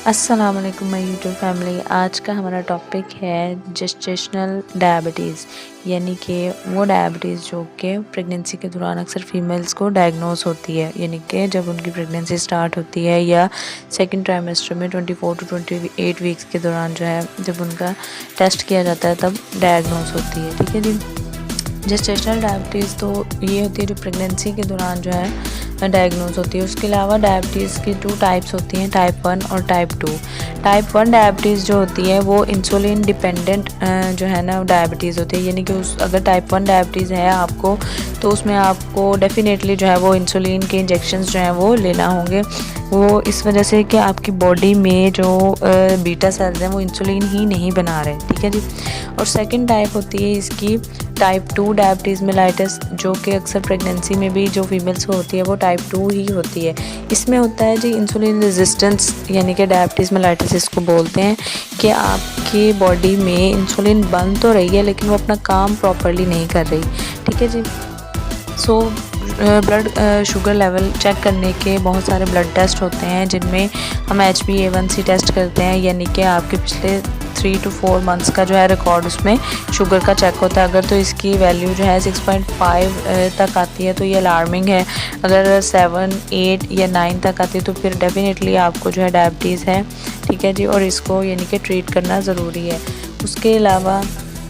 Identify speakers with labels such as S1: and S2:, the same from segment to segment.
S1: अस्सलाम वालेकुम my YouTube family. आज का हमारा टॉपिक है जेस्टेशनल डायबिटीज़, यानी कि वो डायबिटीज़ जो कि प्रेगनेंसी के दौरान अक्सर फीमेल्स को डायग्नोस होती है, यानी कि जब उनकी प्रेगनेंसी स्टार्ट होती है या सेकंड ट्राइमेस्टर में 24 टू 28 वीक्स के दौरान जो है जब उनका टेस्ट किया जाता है तब डायग्नोस होती है। ठीक है जी। जेस्टेशनल डायबिटीज़ तो ये होती है जो प्रेगनेंसी के दौरान जो है डायग्नोज होती है। उसके अलावा डायबिटीज़ की 2 टाइप्स होती हैं, टाइप 1 और टाइप 2। टाइप 1 डायबिटीज़ जो होती है वो इंसुलिन डिपेंडेंट जो है ना डायबिटीज़ होती है, यानी कि अगर टाइप 1 डायबिटीज़ है आपको तो उसमें आपको डेफिनेटली जो है वो इंसुलिन के इंजेक्शंस जो हैं वो लेना होंगे। वो इस वजह से कि आपकी बॉडी में जो बीटा सेल्स हैं वो इंसुलिन ही नहीं बना रहे। ठीक है जी। और सेकंड टाइप होती है इसकी टाइप 2 डायबिटीज़ मेलाइटिस, जो कि अक्सर प्रेगनेंसी में भी जो फीमेल्स को होती है वो टाइप 2 ही होती है। इसमें होता है जी इंसुलिन रेजिस्टेंस, यानी कि डायबिटीज़ मेलाइटिस इसको बोलते हैं कि आपकी बॉडी में इंसुलिन बन तो रही है लेकिन वो अपना काम प्रॉपरली नहीं कर रही। ठीक है जी। So blood sugar level check करने के बहुत सारे ब्लड टेस्ट होते हैं जिनमें हम HbA1c टेस्ट करते हैं, यानी कि आपके पिछले 3 to 4 मंथ्स का जो है रिकॉर्ड उसमें शुगर का चेक होता है। अगर तो इसकी वैल्यू जो है 6.5 तक आती है तो ये अलार्मिंग है। अगर 7, 8 या 9 तक आती है तो फिर डेफिनेटली आपको जो है डायबिटीज़ है। ठीक है जी। और इसको यानी कि ट्रीट करना ज़रूरी है। उसके अलावा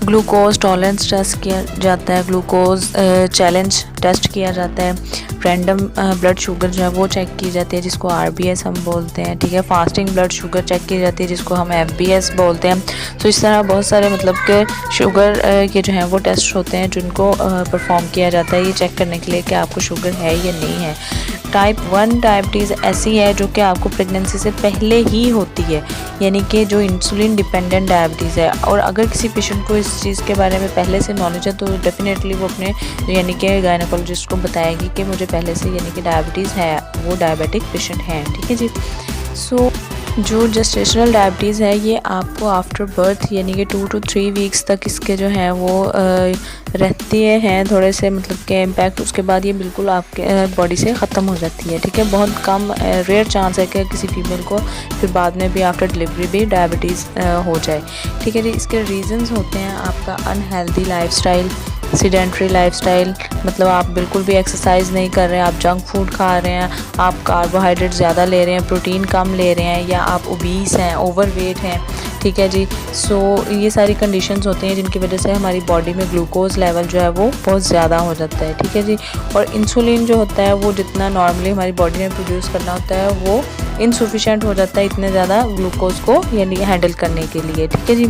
S1: ग्लूकोज टॉलरेंस टेस्ट किया जाता है, ग्लूकोज चैलेंज टेस्ट किया जाता है, रैंडम ब्लड शुगर जो है वो चेक की जाती है जिसको RBS हम बोलते हैं। ठीक है। फास्टिंग ब्लड शुगर चेक की जाती है जिसको हम FBS बोलते हैं। तो इस तरह बहुत सारे मतलब कि शुगर के जो हैं वो टेस्ट होते हैं जिनको परफॉर्म किया जाता है ये चेक करने के लिए कि आपको शुगर है या नहीं है। टाइप 1 डायबिटीज़ ऐसी है जो कि आपको प्रेगनेंसी से पहले ही होती है, यानी कि जो इंसुलिन डिपेंडेंट डायबिटीज़ है। और अगर किसी पेशेंट को इस चीज़ के बारे में पहले से नॉलेज है तो डेफिनेटली वो अपने यानी कि गायनेकोलॉजिस्ट को बताएगी कि मुझे पहले से यानी कि डायबिटीज़ है, वो डायबिटिक पेशेंट हैं। ठीक है जी। सो जो जेस्टेशनल डायबिटीज़ है ये आपको आफ्टर बर्थ यानी कि 2 to 3 वीक्स तक इसके जो हैं वो रहती हैं थोड़े से मतलब के इम्पैक्ट। उसके बाद ये बिल्कुल आपके बॉडी से ख़त्म हो जाती है। ठीक है। बहुत कम रेयर चांस है कि किसी फीमेल को फिर बाद में भी आफ्टर डिलीवरी भी डायबिटीज़ हो जाए। ठीक है जी। इसके रीज़न्स होते हैं आपका अनहेल्दी लाइफस्टाइल, सीडेंट्री लाइफस्टाइल, मतलब आप बिल्कुल भी एक्सरसाइज नहीं कर रहे हैं, आप जंक फूड खा रहे हैं, आप कार्बोहाइड्रेट ज़्यादा ले रहे हैं, प्रोटीन कम ले रहे हैं, या आप ओबीस हैं, ओवरवेट हैं। ठीक है जी। सो ये सारी कंडीशंस होती हैं जिनकी वजह से हमारी बॉडी में ग्लूकोज लेवल जो है वो बहुत ज़्यादा हो जाता है। ठीक है जी। और इंसुलिन जो होता है वो जितना नॉर्मली हमारी बॉडी में प्रोड्यूस करना होता है वो इनसफिशेंट हो जाता है इतने ज़्यादा ग्लूकोज को यानी हैंडल करने के लिए। ठीक है जी।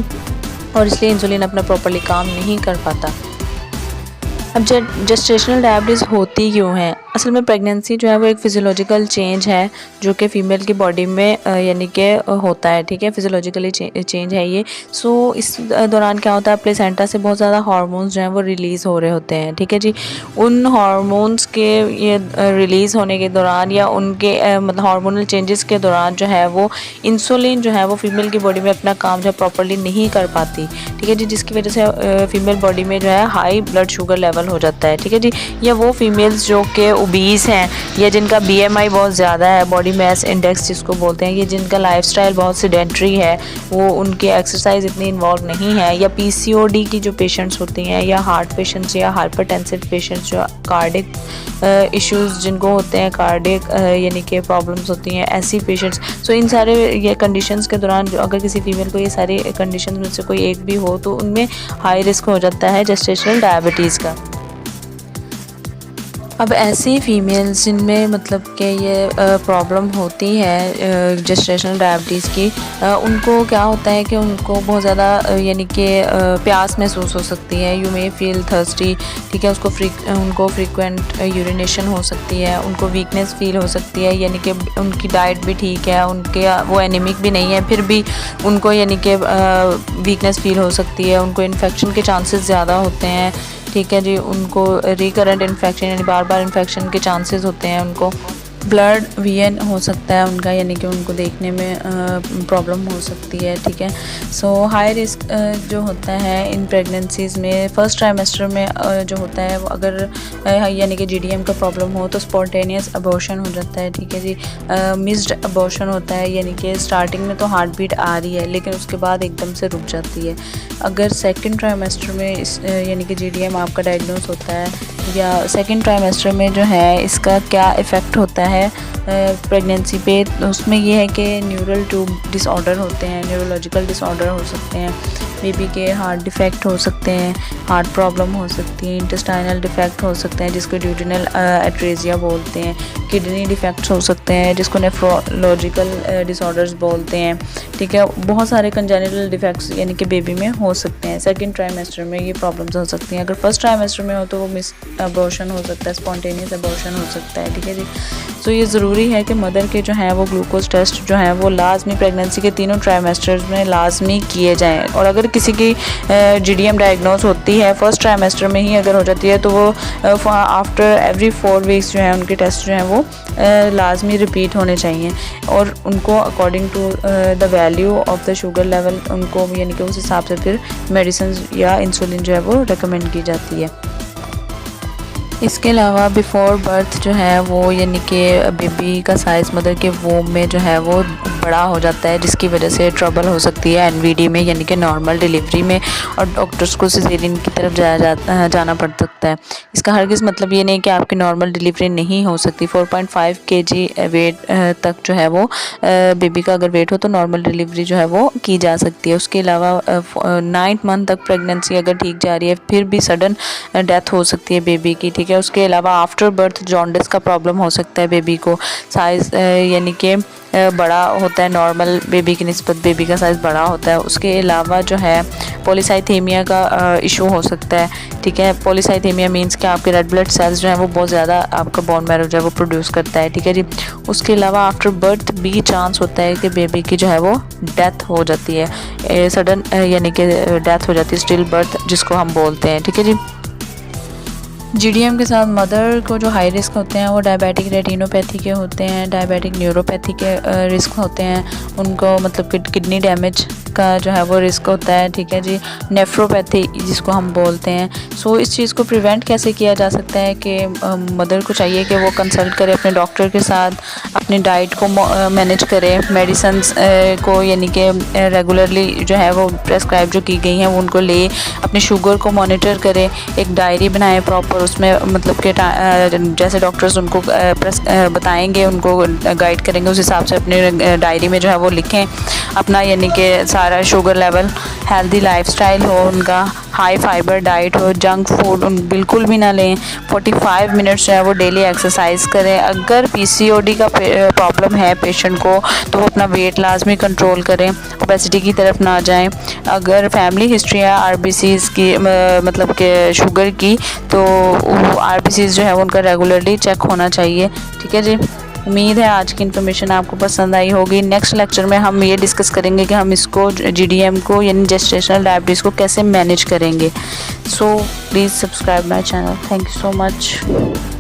S1: और इसलिए इंसुलिन अपना प्रॉपर्ली काम नहीं कर पाता। अब जेस्टेशनल डायबिटीज़ होती क्यों है? असल में प्रेगनेंसी जो है वो एक फिजियोलॉजिकल चेंज है जो कि फ़ीमेल की बॉडी में यानी कि होता है। ठीक है। फिजियोलॉजिकली चेंज है ये। सो इस दौरान क्या होता है, प्लेसेंटा से बहुत ज़्यादा हार्मोन्स जो हैं वो रिलीज़ हो रहे होते हैं। ठीक है जी। उन हार्मोन्स के ये रिलीज़ होने के दौरान या उनके मतलब हार्मोनल चेंजेस के दौरान जो है वो इंसुलिन जो है वो फीमेल की बॉडी में अपना काम जो है प्रॉपर्ली नहीं कर पाती। ठीक है जी। जिसकी वजह से फीमेल बॉडी में जो है हाई ब्लड शुगर लेवल हो जाता है। ठीक है जी। या वो फीमेल्स जो कि ओबीस हैं या जिनका BMI बहुत ज़्यादा है, बॉडी मास इंडेक्स जिसको बोलते हैं, ये जिनका लाइफस्टाइल बहुत सीडेंट्री है, वो उनकी एक्सरसाइज इतनी इन्वॉल्व नहीं है, या PCOD की जो पेशेंट्स होती हैं, या हार्ट पेशेंट्स या हाइपरटेंसिव पेशेंट्स जो कार्डिक इश्यूज़ जिनको होते हैं, कार्डिक यानी कि प्रॉब्लम्स होती हैं, ऐसी पेशेंट्स। सो इन सारे ये कंडीशंस के दौरान जो अगर किसी फीमेल को ये सारी कंडीशंस में से कोई एक भी हो तो उनमें हाई रिस्क हो जाता है जेस्टेशनल डायबिटीज़ का। अब ऐसी फीमेल्स जिनमें मतलब कि ये प्रॉब्लम होती है जेस्टेशनल डायबिटीज़ की, उनको क्या होता है कि उनको बहुत ज़्यादा यानी कि प्यास महसूस हो सकती है, यू मे फील थर्स्टी। ठीक है। उनको फ्रीक्वेंट यूरिनेशन हो सकती है, उनको वीकनेस फील हो सकती है, यानी कि उनकी डाइट भी ठीक है, उनके वो एनीमिक भी नहीं है फिर भी उनको यानी कि वीकनेस फील हो सकती है, उनको इन्फेक्शन के चांसेस ज़्यादा होते हैं। ठीक है जी। उनको रिकरेंट इन्फेक्शन यानी बार बार इन्फेक्शन के चांसेस होते हैं उनको। ब्लड वीएन हो सकता है उनका, यानी कि उनको देखने में प्रॉब्लम हो सकती है, ठीक है। सो हाई रिस्क जो होता है इन प्रेगनेंसीज़ में फर्स्ट ट्राइमेस्टर में जो होता है वो अगर यानी कि जीडीएम का प्रॉब्लम हो तो स्पॉन्टेनियस अबॉर्शन हो जाता है, ठीक है जी। मिस्ड अबॉर्शन होता है, यानी कि स्टार्टिंग में तो हार्ट बीट आ रही है लेकिन उसके बाद एकदम से रुक जाती है। अगर सेकेंड ट्राइमेस्टर में यानी कि जीडीएम आपका डायग्नोस होता है या सेकेंड ट्राइमेस्टर में जो है इसका क्या इफ़ेक्ट होता है प्रेगनेंसी पे, तो उसमें ये है कि न्यूरल ट्यूब डिसऑर्डर होते हैं, न्यूरोलॉजिकल डिसऑर्डर हो सकते हैं, बेबी के हार्ट डिफेक्ट हो सकते हैं, हार्ट प्रॉब्लम हो सकती है, इंटेस्टाइनल डिफेक्ट हो सकते हैं जिसको ड्यूडेनल एट्रेजिया बोलते हैं, किडनी डिफेक्ट्स हो सकते हैं जिसको नेफ्रोलॉजिकल डिसऑर्डर्स बोलते हैं, ठीक है। बहुत सारे कंजेनिटल डिफेक्ट्स यानी कि बेबी में हो सकते हैं। सेकंड ट्राइमेस्टर में ये प्रॉब्लम्स हो सकती हैं। अगर फर्स्ट ट्राइमेस्टर में हो तो वो मिस अबॉर्शन हो सकता है, स्पॉन्टेनियस अबॉर्शन हो सकता है, ठीक है जी। तो ये ज़रूरी है कि मदर के जो हैं वो ग्लूकोज टेस्ट जो हैं वो लाजमी प्रेगनेंसी के तीनों ट्राइमेस्टर्स में लाजमी किए जाएँ। और अगर किसी की जीडीएम डायग्नोस होती है फर्स्ट ट्राइमेस्टर में ही अगर हो जाती है तो वो आफ्टर एवरी 4 वीक्स जो है उनके टेस्ट जो हैं वो लाजमी रिपीट होने चाहिए और उनको according to the value of the sugar level उनको यानी कि उस हिसाब से फिर मेडिसिन या इंसुलिन जो है वो रिकमेंड की जाती है। इसके अलावा बिफ़ोर बर्थ जो है वो यानी कि बेबी का साइज़ मदर के वोम में जो है वो बड़ा हो जाता है जिसकी वजह से ट्रबल हो सकती है एनवीडी में यानी कि नॉर्मल डिलीवरी में और डॉक्टर्स को सिजेरियन की तरफ जाना पड़ सकता है। इसका हरगिज़ मतलब ये नहीं कि आपकी नॉर्मल डिलीवरी नहीं हो सकती। 4.5 kg वेट तक जो है वो बेबी का अगर वेट हो तो नॉर्मल डिलीवरी जो है वो की जा सकती है। उसके अलावा 9th मंथ तक प्रेगनेंसी अगर ठीक जा रही है फिर भी सडन डेथ हो सकती है बेबी की, ठीक है। उसके अलावा आफ्टर बर्थ जॉन्डिस का प्रॉब्लम हो सकता है बेबी को, साइज़ यानी कि बड़ा होता है नॉर्मल बेबी की निस्बत, बेबी का साइज़ बड़ा होता है। उसके अलावा जो है पॉलीसाइथेमिया का इशू हो सकता है, ठीक है। पॉलीसाइथेमिया मींस कि आपके रेड ब्लड सेल्स जो है वो बहुत ज़्यादा आपका बोन मैरो जो है वो प्रोड्यूस करता है, ठीक है जी। उसके अलावा आफ्टर बर्थ भी चांस होता है कि बेबी की जो है वो डेथ हो जाती है, सडन यानी कि डेथ हो जाती है, स्टिल बर्थ जिसको हम बोलते हैं, ठीक है जी। जीडीएम के साथ मदर को जो हाई रिस्क होते हैं वो डायबिटिक रेटिनोपैथी के होते हैं, डायबिटिक न्यूरोपैथी के रिस्क होते हैं, उनको मतलब कि किडनी डैमेज का जो है वो रिस्क होता है, ठीक है जी। नेफ्रोपैथी जिसको हम बोलते हैं। सो इस चीज़ को प्रिवेंट कैसे किया जा सकता है कि मदर को चाहिए कि वो कंसल्ट करे अपने डॉक्टर के साथ, अपनी डाइट को मैनेज करे, मेडिसिन्स को यानी कि रेगुलरली जो है वो प्रेस्क्राइब जो की गई हैं वो उनको ले, अपने शुगर को मॉनिटर करे, एक डायरी बनाए प्रॉपर, उसमें मतलब कि जैसे डॉक्टर्स उनको बताएंगे, उनको गाइड करेंगे उस हिसाब से अपने डायरी में जो है वो लिखें अपना, यानी कि सारा शुगर लेवल, हेल्दी लाइफस्टाइल हो उनका, हाई फाइबर डाइट हो, जंक फूड बिल्कुल भी ना लें, 45 मिनट्स जो है वो डेली एक्सरसाइज करें। अगर पीसीओडी का प्रॉब्लम है पेशेंट को तो वो अपना वेट लाजमी कंट्रोल करें, ओबेसिटी की तरफ ना जाएं। अगर फैमिली हिस्ट्री है आरबीसीज़ की मतलब कि शुगर की तो आरबीसीज़ जो है वो उनका रेगुलरली चेक होना चाहिए, ठीक है जी। उम्मीद है आज की इन्फॉर्मेशन आपको पसंद आई होगी। नेक्स्ट लेक्चर में हम ये डिस्कस करेंगे कि हम इसको जीडीएम को यानी जेस्टेशनल डायबिटीज़ को कैसे मैनेज करेंगे। So please subscribe my channel. Thank you so much.